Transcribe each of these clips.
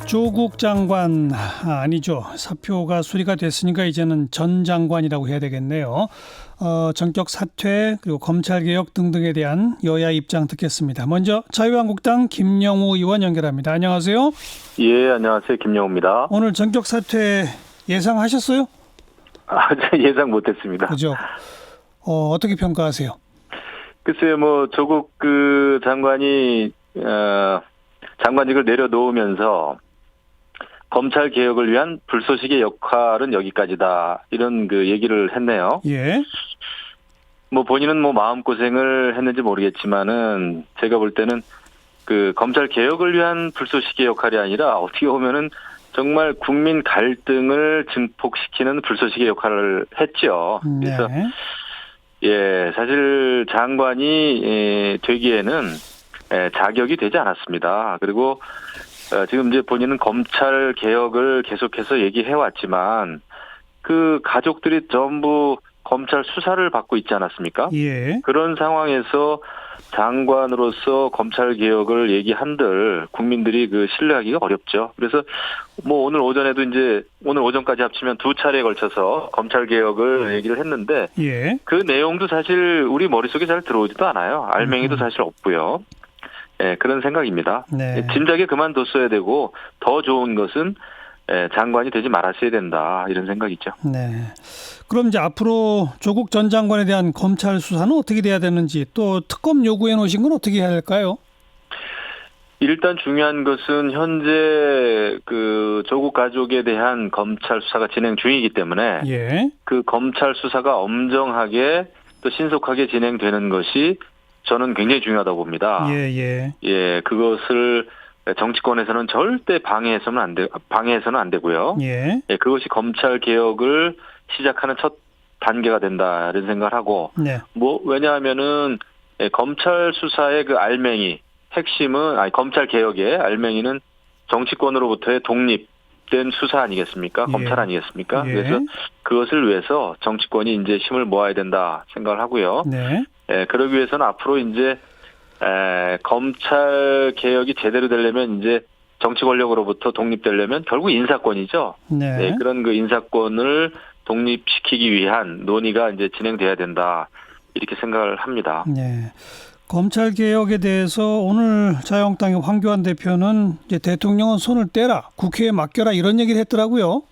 조국 장관 아니죠. 사표가 수리가 됐으니까 이제는 전 장관이라고 해야 되겠네요. 전격 사퇴 그리고 검찰개혁 등등에 대한 여야 입장 듣겠습니다. 먼저 자유한국당 김영우 의원 연결합니다. 안녕하세요. 예, 안녕하세요. 김영우입니다. 오늘 전격 사퇴 예상하셨어요? 예상 못했습니다. 그죠. 어떻게 평가하세요? 글쎄요, 조국 장관이 장관직을 내려놓으면서 검찰 개혁을 위한 불쏘시개 역할은 여기까지다, 이런 얘기를 했네요. 예. 본인은 마음고생을 했는지 모르겠지만은 제가 볼 때는 검찰 개혁을 위한 불쏘시개 역할이 아니라 어떻게 보면은 정말 국민 갈등을 증폭시키는 불쏘시개 역할을 했죠. 그래서 예, 사실 장관이 되기에는 자격이 되지 않았습니다. 그리고 지금 이제 본인은 검찰 개혁을 계속해서 얘기해 왔지만 그 가족들이 전부 검찰 수사를 받고 있지 않았습니까? 예. 그런 상황에서 장관으로서 검찰 개혁을 얘기한들 국민들이 신뢰하기가 어렵죠. 그래서 오늘 오전에도 이제 오늘 오전까지 합치면 두 차례에 걸쳐서 검찰 개혁을 얘기를 했는데 예. 그 내용도 사실 우리 머릿속에 잘 들어오지도 않아요. 알맹이도 사실 없고요. 예, 그런 생각입니다. 네. 짐작에 그만뒀어야 되고 더 좋은 것은 장관이 되지 말았어야 된다, 이런 생각이죠. 네. 그럼 이제 앞으로 조국 전 장관에 대한 검찰 수사는 어떻게 돼야 되는지, 또 특검 요구해 놓으신 건 어떻게 해야 할까요? 일단 중요한 것은 현재 조국 가족에 대한 검찰 수사가 진행 중이기 때문에 예. 그 검찰 수사가 엄정하게 또 신속하게 진행되는 것이 저는 굉장히 중요하다고 봅니다. 예, 그것을 정치권에서는 절대 방해해서는 안 되고요. 예. 예, 그것이 검찰 개혁을 시작하는 첫 단계가 된다, 이런 생각을 하고. 네. 왜냐하면은 검찰 수사의 알맹이, 핵심은 검찰 개혁의 알맹이는 정치권으로부터의 독립된 수사 아니겠습니까? 예. 검찰 아니겠습니까? 예. 그래서 그것을 위해서 정치권이 이제 힘을 모아야 된다 생각을 하고요. 네. 그러기 위해서는 앞으로 이제 검찰 개혁이 제대로 되려면 이제 정치 권력으로부터 독립되려면 결국 인사권이죠. 네. 그런 인사권을 독립시키기 위한 논의가 이제 진행돼야 된다, 이렇게 생각을 합니다. 네. 검찰 개혁에 대해서 오늘 자유한국당의 황교안 대표는 이제 대통령은 손을 떼라, 국회에 맡겨라, 이런 얘기를 했더라고요.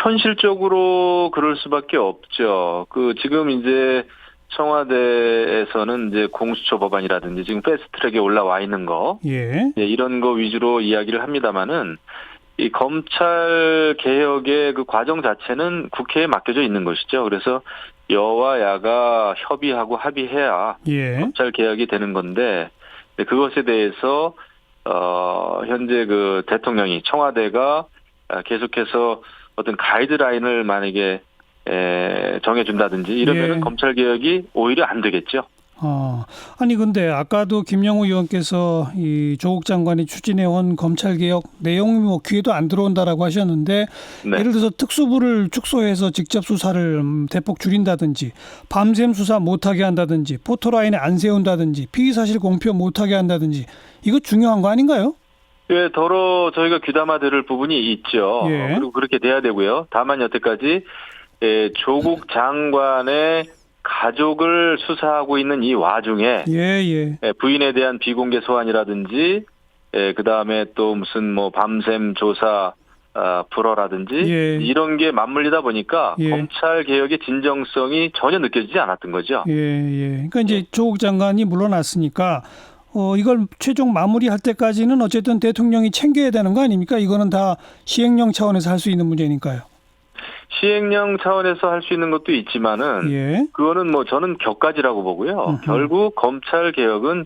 현실적으로 그럴 수밖에 없죠. 지금 이제 청와대에서는 이제 공수처 법안이라든지 지금 패스트트랙에 올라와 있는 거, 예. 이런 거 위주로 이야기를 합니다만은 이 검찰 개혁의 과정 자체는 국회에 맡겨져 있는 것이죠. 그래서 여와 야가 협의하고 합의해야 예. 검찰 개혁이 되는 건데, 그것에 대해서 현재 대통령이, 청와대가 계속해서 어떤 가이드라인을 만약에 정해준다든지 이러면은 예. 검찰 개혁이 오히려 안 되겠죠. 아니 근데 아까도 김영우 의원께서 이 조국 장관이 추진해온 검찰개혁 내용이 귀에도 안 들어온다라고 하셨는데, 네. 예를 들어서 특수부를 축소해서 직접 수사를 대폭 줄인다든지, 밤샘 수사 못하게 한다든지, 포토라인에 안 세운다든지, 피의사실 공표 못하게 한다든지, 이거 중요한 거 아닌가요? 예, 더러 저희가 귀담아 들을 부분이 있죠. 예. 그리고 그렇게 돼야 되고요. 다만 여태까지 조국 장관의 가족을 수사하고 있는 이 와중에 부인에 대한 비공개 소환이라든지, 그다음에 또 무슨 밤샘 조사 불허라든지 이런 게 맞물리다 보니까 검찰 개혁의 진정성이 전혀 느껴지지 않았던 거죠. 그러니까 이제 조국 장관이 물러났으니까 이걸 최종 마무리할 때까지는 어쨌든 대통령이 챙겨야 되는 거 아닙니까? 이거는 다 시행령 차원에서 할 수 있는 문제니까요. 시행령 차원에서 할 수 있는 것도 있지만은 그거는 저는 격가지라고 보고요. 결국 검찰 개혁은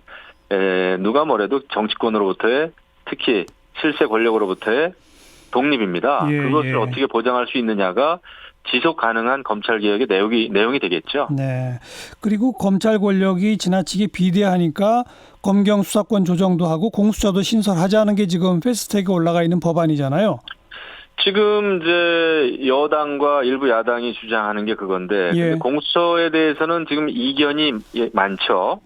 누가 뭐래도 정치권으로부터의, 특히 실세 권력으로부터의 독립입니다. 그것을 어떻게 보장할 수 있느냐가 지속 가능한 검찰 개혁의 내용이 되겠죠. 네. 그리고 검찰 권력이 지나치게 비대하니까 검경 수사권 조정도 하고 공수처도 신설하자는 게 지금 패스트트랙에 올라가 있는 법안이잖아요. 지금 이제 여당과 일부 야당이 주장하는 게 그건데, 근데 공수처에 대해서는 지금 이견이 많죠.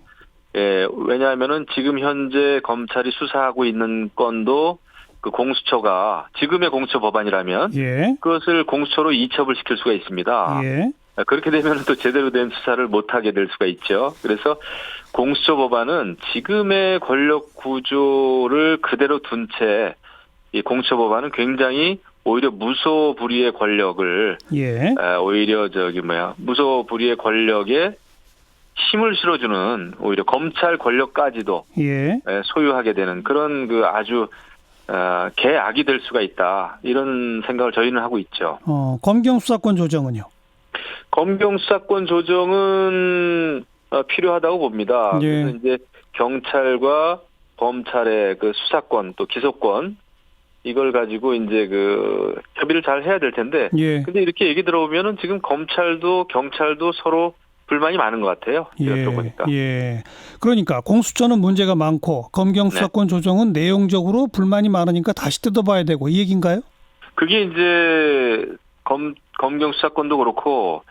왜냐하면은 지금 현재 검찰이 수사하고 있는 건도 그 공수처가 지금의 공수처 법안이라면 예. 그것을 공수처로 이첩을 시킬 수가 있습니다. 예. 그렇게 되면 또 제대로 된 수사를 못하게 될 수가 있죠. 그래서 공수처 법안은 지금의 권력 구조를 그대로 둔 채 이 공수처 법안은 굉장히 오히려 무소불위의 권력을 예. 오히려 무소불위의 권력에 힘을 실어주는 오히려 검찰 권력까지도 예. 소유하게 되는 그런 그 아주 개악이 될 수가 있다. 이런 생각을 저희는 하고 있죠. 검경 수사권 조정은요? 검경 수사권 조정은 필요하다고 봅니다. 예. 그래서 이제 경찰과 검찰의 그 수사권 또 기소권 이걸 가지고 이제 그 협의를 잘 해야 될 텐데. 예. 근데 이렇게 얘기 들어보면은 지금 검찰도 경찰도 서로 불만이 많은 것 같아요. 제가 들어보니까. 예. 그러니까 공수처는 문제가 많고 검경 수사권 조정은 내용적으로 불만이 많으니까 다시 뜯어봐야 되고 이 얘기인가요? 그게 이제 검경 수사권도 그렇고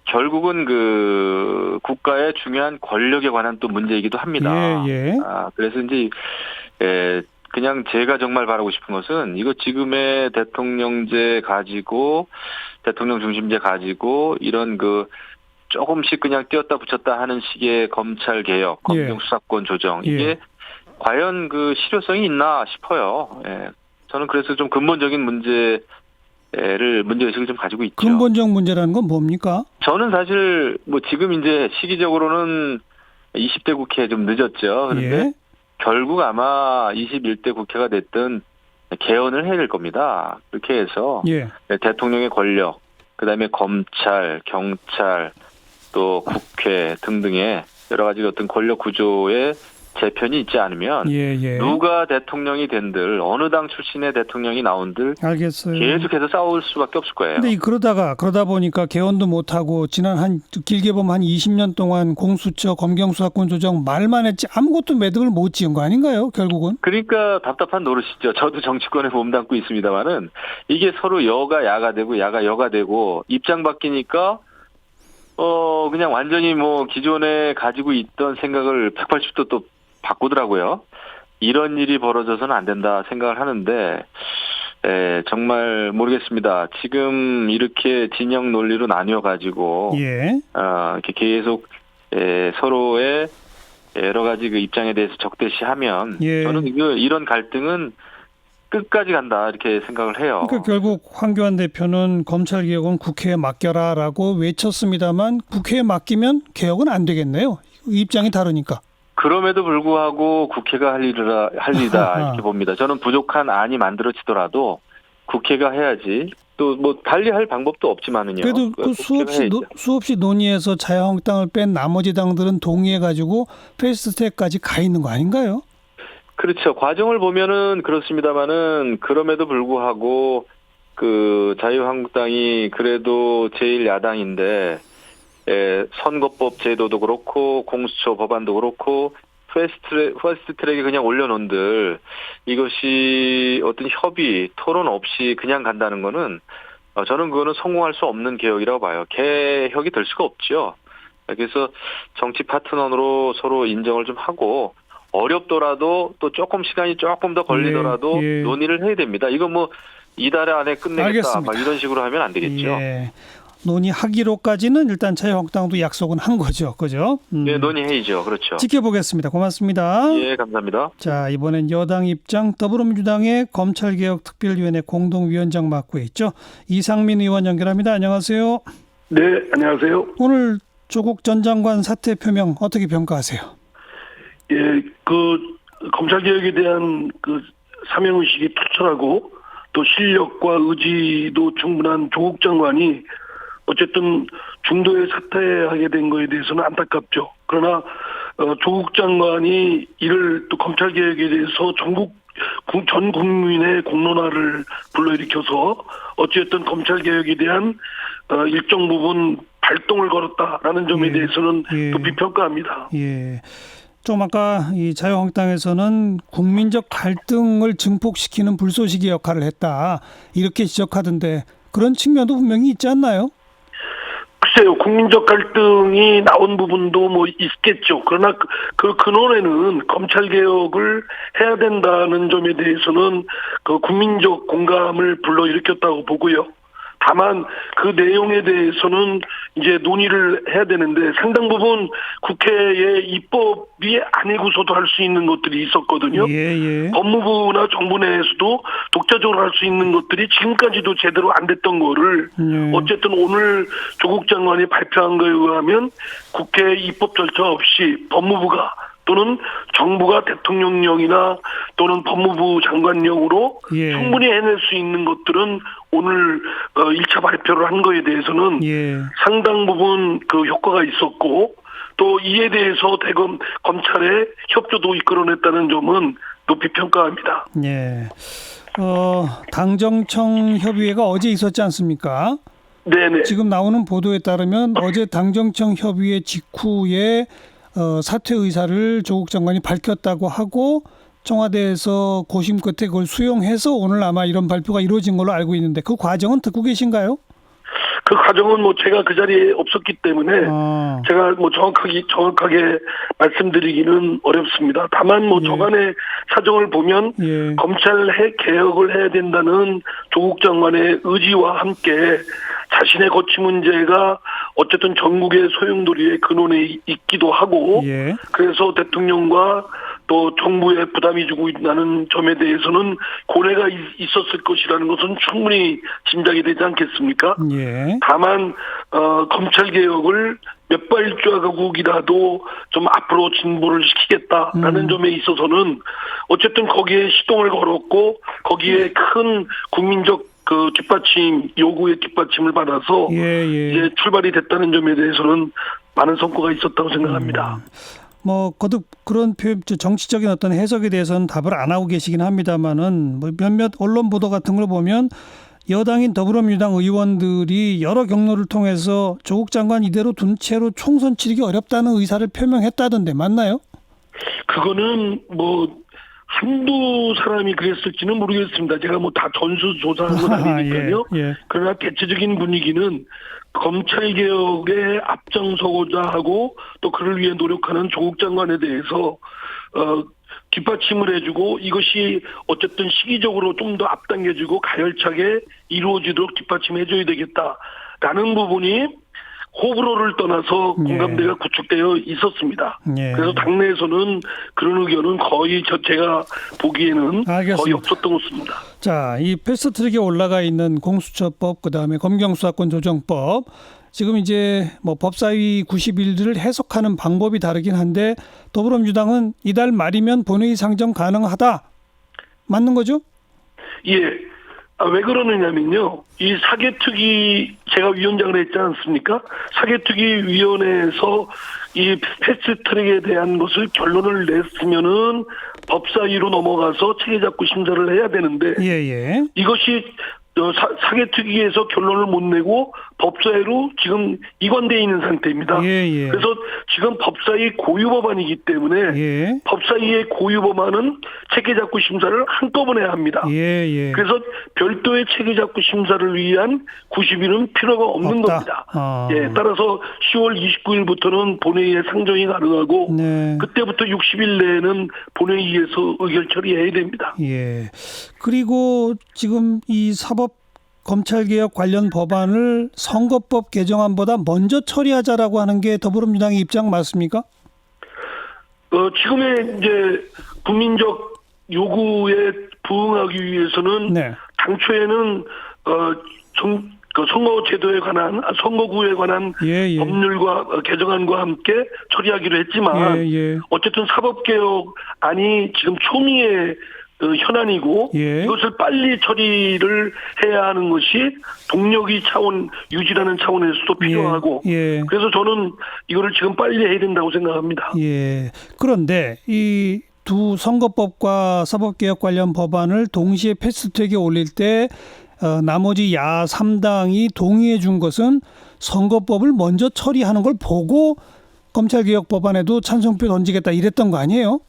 결국은 그 국가의 중요한 권력에 관한 또 문제이기도 합니다. 예. 그래서 이제 그냥 제가 정말 바라고 싶은 것은 이거 지금의 대통령제 가지고 대통령 중심제 가지고 이런 그 조금씩 그냥 띄었다 붙였다 하는 식의 검찰 개혁, 검경 수사권 조정 이게 과연 그 실효성이 있나 싶어요. 저는 그래서 좀 근본적인 문제의식을 좀 가지고 있죠. 근본적 문제라는 건 뭡니까? 저는 사실 뭐 지금 이제 시기적으로는 20대 국회 좀 늦었죠. 그런데 결국 아마 21대 국회가 됐든 개헌을 해야 될 겁니다. 그렇게 해서 대통령의 권력, 그다음에 검찰, 경찰, 또 국회 등등의 여러 가지 어떤 권력 구조의 재편이 있지 않으면 누가 대통령이 된들 어느 당 출신의 대통령이 나온들 알겠어요. 계속해서 싸울 수밖에 없을 거예요. 근데 그러다 보니까 개헌도 못하고 지난 길게 보면 한 20년 동안 공수처 검경 수사권 조정 말만 했지 아무것도 매듭을 못 지은 거 아닌가요? 결국은. 그러니까 답답한 노릇이죠. 저도 정치권에 몸담고 있습니다만은 이게 서로 여가 야가 되고 야가 여가 되고 입장 바뀌니까 그냥 완전히 뭐 기존에 가지고 있던 생각을 180도 또 바꾸더라고요. 이런 일이 벌어져서는 안 된다 생각을 하는데, 정말 모르겠습니다. 지금 이렇게 진영 논리로 나뉘어가지고, 이렇게 계속, 서로의 여러 가지 그 입장에 대해서 적대시하면, 저는 이런 갈등은 끝까지 간다 이렇게 생각을 해요. 그러니까 결국 황교안 대표는 검찰개혁은 국회에 맡겨라라고 외쳤습니다만 국회에 맡기면 개혁은 안 되겠네요. 입장이 다르니까. 그럼에도 불구하고 국회가 할 일이다 이렇게 봅니다. 저는 부족한 안이 만들어지더라도 국회가 해야지. 또 뭐 달리 할 방법도 없지만은요. 그래도 그 수없이 논의해서 자유한국당을 뺀 나머지 당들은 동의해가지고 패스트트랙까지 가 있는 거 아닌가요? 그렇죠. 과정을 보면은 그렇습니다만은 그럼에도 불구하고 그 자유한국당이 그래도 제일 야당인데 선거법 제도도 그렇고 공수처 법안도 그렇고 패스트트랙에 그냥 올려놓은들 이것이 어떤 협의 토론 없이 그냥 간다는 거는 저는 그거는 성공할 수 없는 개혁이라고 봐요. 개혁이 될 수가 없죠. 그래서 정치 파트너로 서로 인정을 좀 하고 어렵더라도 또 조금 시간이 조금 더 걸리더라도 논의를 해야 됩니다. 이거 뭐 이달 안에 끝내겠다 막 이런 식으로 하면 안 되겠죠. 논의하기로까지는 일단 자유한국당도 약속은 한 거죠. 그죠? 논의해야죠. 그렇죠. 지켜보겠습니다. 고맙습니다. 감사합니다. 자, 이번엔 여당 입장 더불어민주당의 검찰개혁특별위원회 공동위원장 맡고 있죠. 이상민 의원 연결합니다. 안녕하세요. 네, 안녕하세요. 오늘 조국 전 장관 사퇴 표명 어떻게 평가하세요? 그 검찰개혁에 대한 그 사명의식이 투철하고 또 실력과 의지도 충분한 조국 장관이 어쨌든 중도에 사퇴하게 된 거에 대해서는 안타깝죠. 그러나 조국 장관이 이를 또 검찰개혁에 대해서 전 국민의 공론화를 불러일으켜서 어쨌든 검찰개혁에 대한 일정 부분 발동을 걸었다라는 점에 대해서는 높이 평가합니다. 좀 아까 이 자유한국당에서는 국민적 갈등을 증폭시키는 불쏘시개 역할을 했다 이렇게 지적하던데 그런 측면도 분명히 있지 않나요? 글쎄요, 국민적 갈등이 나온 부분도 뭐 있겠죠. 그러나 그 근원에는 검찰 개혁을 해야 된다는 점에 대해서는 그 국민적 공감을 불러일으켰다고 보고요. 다만 그 내용에 대해서는 이제 논의를 해야 되는데 상당 부분 국회의 입법이 아니고서도 할 수 있는 것들이 있었거든요. 법무부나 정부 내에서도 독자적으로 할 수 있는 것들이 지금까지도 제대로 안 됐던 거를 어쨌든 오늘 조국 장관이 발표한 거에 의하면 국회 입법 절차 없이 법무부가 또는 정부가 대통령령이나 또는 법무부 장관령으로 충분히 해낼 수 있는 것들은 오늘 1차 발표를 한 거에 대해서는 상당 부분 그 효과가 있었고 또 이에 대해서 대검 검찰의 협조도 이끌어냈다는 점은 높이 평가합니다. 당정청 협의회가 어제 있었지 않습니까? 네네. 지금 나오는 보도에 따르면 어제 당정청 협의회 직후에 사퇴 의사를 조국 장관이 밝혔다고 하고 청와대에서 고심 끝에 그걸 수용해서 오늘 아마 이런 발표가 이루어진 걸로 알고 있는데 그 과정은 듣고 계신가요? 그 과정은 뭐 제가 그 자리에 없었기 때문에 제가 뭐 정확하게 말씀드리기는 어렵습니다. 다만 뭐 저간의 사정을 보면 검찰 개혁을 해야 된다는 조국 장관의 의지와 함께 자신의 거취 문제가 어쨌든 전국의 소용돌이의 근원에 있기도 하고 그래서 대통령과 또 정부에 부담이 주고 있다는 점에 대해서는 고뇌가 있었을 것이라는 것은 충분히 짐작이 되지 않겠습니까? 다만 검찰 개혁을 몇 발자국이라도 좀 앞으로 진보를 시키겠다라는 점에 있어서는 어쨌든 거기에 시동을 걸었고 거기에 큰 국민적 그 뒷받침 요구의 뒷받침을 받아서 이제 출발이 됐다는 점에 대해서는 많은 성과가 있었다고 생각합니다. 뭐 거듭 그런 표현, 정치적인 어떤 해석에 대해서는 답을 안 하고 계시긴 합니다만은 뭐 몇몇 언론 보도 같은 걸 보면 여당인 더불어민주당 의원들이 여러 경로를 통해서 조국 장관 이대로 둔 채로 총선 치르기 어렵다는 의사를 표명했다던데 맞나요? 그거는 뭐 한두 사람이 그랬을지는 모르겠습니다. 제가 뭐 다 전수조사한 건 아니니까요. 그러나 대체적인 분위기는 검찰개혁에 앞장서고자 하고 또 그를 위해 노력하는 조국 장관에 대해서 뒷받침을 해주고 이것이 어쨌든 시기적으로 좀 더 앞당겨지고 가열차게 이루어지도록 뒷받침해줘야 되겠다라는 부분이 호불호를 떠나서 공감대가 구축되어 있었습니다. 그래서 당내에서는 그런 의견은 거의 제가 보기에는 알겠습니다. 거의 없었던 것 같습니다. 자, 이 패스트트랙에 올라가 있는 공수처법 그다음에 검경수사권 조정법 지금 이제 뭐 법사위 90일들을 해석하는 방법이 다르긴 한데 더불어민주당은 이달 말이면 본회의 상정 가능하다. 맞는 거죠? 예. 왜 그러느냐면요. 이 사개특위 제가 위원장을 했지 않습니까? 사개특위위원회에서 이 패스트트랙에 대한 것을 결론을 냈으면은 법사위로 넘어가서 체계작구 심사를 해야 되는데 이것이 사개특위에서 결론을 못 내고 법사위로 지금 이관되어 있는 상태입니다. 그래서 지금 법사위 고유 법안이기 때문에 법사위의 고유 법안은 체계작구 심사를 한꺼번에 합니다. 그래서 별도의 체계작구 심사를 위한 90일은 필요가 없는 겁니다. 따라서 10월 29일부터는 본회의에 상정이 가능하고 그때부터 60일 내에는 본회의에서 의결 처리해야 됩니다. 그리고 지금 이 사법 검찰개혁 관련 법안을 선거법 개정안보다 먼저 처리하자라고 하는 게 더불어민주당의 입장 맞습니까? 지금의 이제 국민적 요구에 부응하기 위해서는 당초에는 선거제도에 관한 선거구에 관한 법률과 개정안과 함께 처리하기로 했지만 어쨌든 사법개혁안이 지금 초미의 현안이고 이것을 빨리 처리를 해야 하는 것이 동력이 유지라는 차원에서도 필요하고 그래서 저는 이거를 지금 빨리 해야 된다고 생각합니다. 그런데 이 두 선거법과 사법개혁 관련 법안을 동시에 패스트트랙에 올릴 때 나머지 야 3당이 동의해 준 것은 선거법을 먼저 처리하는 걸 보고 검찰개혁 법안에도 찬성표 던지겠다 이랬던 거 아니에요?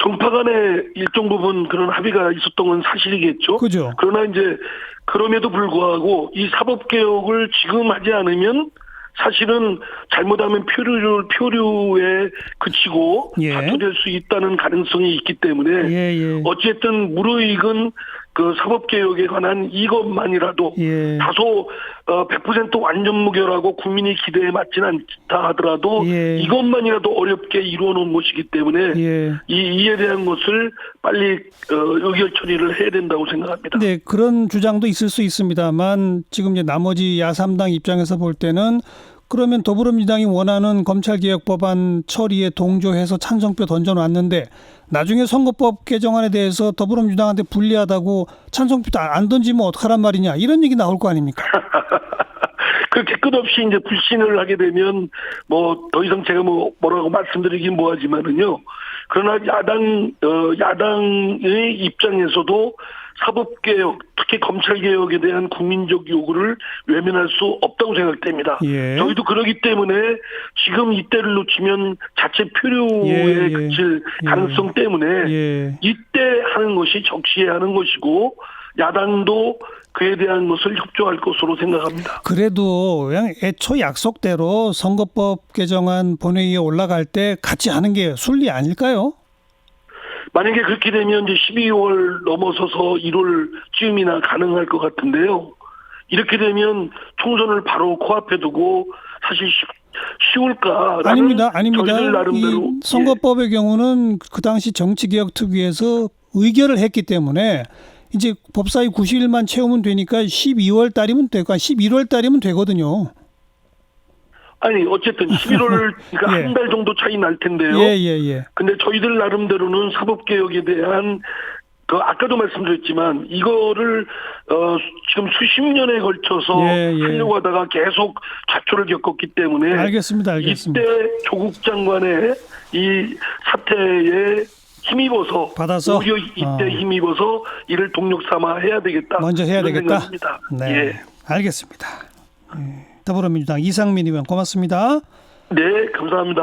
정파 간의 일정 부분 그런 합의가 있었던 건 사실이겠죠. 그러나 이제 그럼에도 불구하고 이 사법개혁을 지금 하지 않으면 사실은 잘못하면 표류에 그치고 예. 사퇴될 수 있다는 가능성이 있기 때문에 예. 어쨌든 무르익은 그 사법개혁에 관한 이것만이라도 예. 다소 100% 완전 무결하고 국민이 기대에 맞지는 않다 하더라도 예. 이것만이라도 어렵게 이루어놓은 것이기 때문에 예. 이에 대한 것을 빨리 의결 처리를 해야 된다고 생각합니다. 네, 그런 주장도 있을 수 있습니다만 지금 이제 나머지 야3당 입장에서 볼 때는 그러면 더불어민주당이 원하는 검찰개혁법안 처리에 동조해서 찬성표 던져놨는데 나중에 선거법 개정안에 대해서 더불어민주당한테 불리하다고 찬성표 안 던지면 어떡하란 말이냐 이런 얘기 나올 거 아닙니까? 그렇게 끝없이 이제 불신을 하게 되면 뭐 더 이상 제가 뭐라고 말씀드리긴 뭐하지만은요. 그러나 야당의 입장에서도 사법개혁, 특히 검찰개혁에 대한 국민적 요구를 외면할 수 없다고 생각됩니다. 예. 저희도 그러기 때문에 지금 이때를 놓치면 자체 표류에 그칠 가능성 때문에 이때 하는 것이 적시해야 하는 것이고 야당도 그에 대한 것을 협조할 것으로 생각합니다. 그래도 그냥 애초 약속대로 선거법 개정안 본회의에 올라갈 때 같이 하는 게 순리 아닐까요? 만약에 그렇게 되면 이제 12월 넘어서서 1월쯤이나 가능할 것 같은데요. 이렇게 되면 총선을 바로 코앞에 두고 사실 쉬울까라는 아닙니다. 저희들 나름대로 이 선거법의 경우는 그 당시 정치개혁특위에서 의결을 했기 때문에 이제 법사위 90일만 채우면 되니까 12월 달이면 되고 11월 달이면 되거든요. 아니 어쨌든 11월 그러니까 예. 한 달 정도 차이 날 텐데요. 예. 근데 저희들 나름대로는 사법개혁에 대한 그 아까도 말씀드렸지만 이거를 지금 수십 년에 걸쳐서 하려고 하다가 계속 좌초를 겪었기 때문에 알겠습니다. 이때 조국 장관의 이 사태에 힘입어서 받아서 오히려 이때 힘입어서 이를 동력 삼아 해야 되겠다. 먼저 해야 되겠다. 생각입니다. 네, 예. 알겠습니다. 더불어민주당 이상민 의원 고맙습니다. 네, 감사합니다.